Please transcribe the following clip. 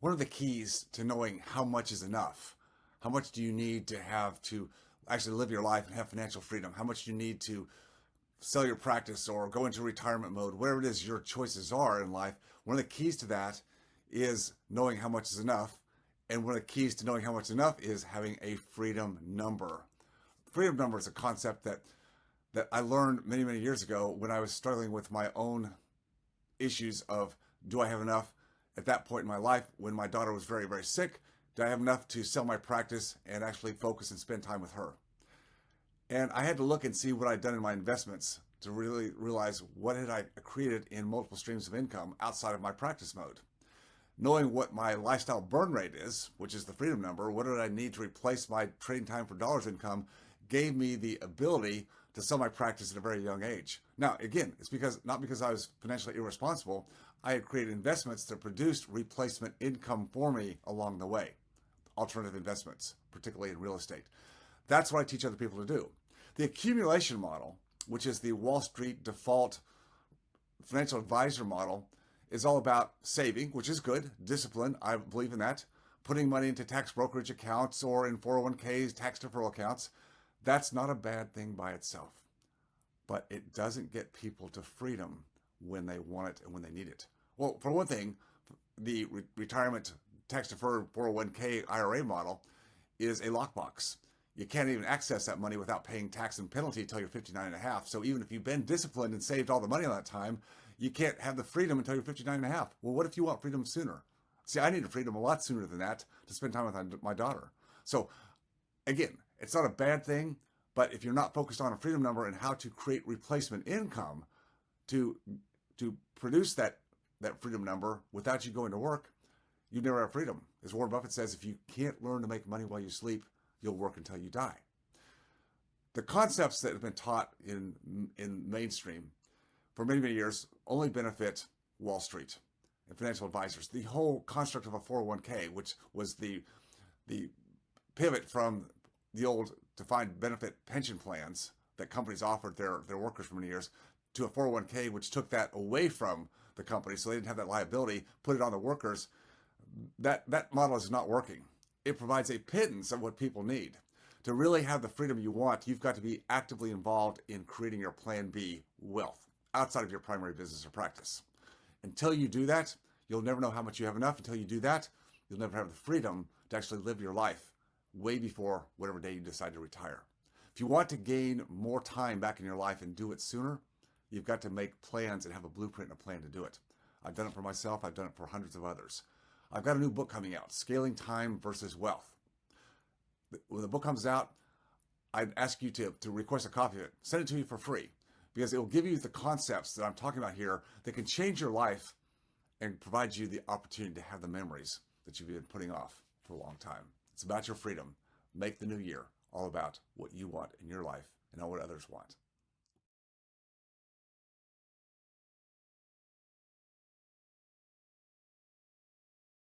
What are the keys to knowing how much is enough? How much do you need to have to actually live your life and have financial freedom? How much do you need to sell your practice or go into retirement mode? Whatever it is your choices are in life, one of the keys to that is knowing how much is enough. And one of the keys to knowing how much is enough is having a freedom number. Freedom number is a concept that I learned many, many years ago when I was struggling with my own issues of, do I have enough at that point in my life when my daughter was very, very sick? Did I have enough to sell my practice and actually focus and spend time with her? And I had to look and see what I'd done in my investments to really realize what had I created in multiple streams of income outside of my practice mode. Knowing what my lifestyle burn rate is, which is the freedom number, what did I need to replace my trading time for dollars income, gave me the ability to sell my practice at a very young age. Now, again, it's not because I was financially irresponsible. I had created investments that produced replacement income for me along the way. Alternative investments, particularly in real estate. That's what I teach other people to do. The accumulation model, which is the Wall Street default financial advisor model, is all about saving, which is good, discipline, I believe in that, putting money into tax brokerage accounts or in 401ks, tax deferral accounts. That's not a bad thing by itself, but it doesn't get people to freedom when they want it and when they need it. Well, for one thing, the retirement tax deferred 401k IRA model is a lockbox. You can't even access that money without paying tax and penalty until you're 59 and a half. So even if you've been disciplined and saved all the money on that time, you can't have the freedom until you're 59 and a half. Well, what if you want freedom sooner? See, I needed freedom a lot sooner than that to spend time with my daughter. So again, it's not a bad thing, but if you're not focused on a freedom number and how to create replacement income to produce that freedom number without you going to work, you never have freedom. As Warren Buffett says, if you can't learn to make money while you sleep, you'll work until you die. The concepts that have been taught in mainstream for many, many years only benefit Wall Street and financial advisors. The whole construct of a 401k, which was the pivot from the old defined benefit pension plans that companies offered their workers for many years, to a 401k, which took that away from the company so they didn't have that liability, put it on the workers. That model is not working. It provides a pittance of what people need. To really have the freedom you want, you've got to be actively involved in creating your Plan B wealth outside of your primary business or practice. Until you do that, you'll never know how much you have enough. Until you do that, you'll never have the freedom to actually live your life way before whatever day you decide to retire. If you want to gain more time back in your life and do it sooner, you've got to make plans and have a blueprint and a plan to do it. I've done it for myself. I've done it for hundreds of others. I've got a new book coming out, Scaling Time versus Wealth. When the book comes out, I'd ask you to request a copy of it. Send it to me for free because it will give you the concepts that I'm talking about here that can change your life and provide you the opportunity to have the memories that you've been putting off for a long time. It's about your freedom. Make the new year all about what you want in your life and not what others want.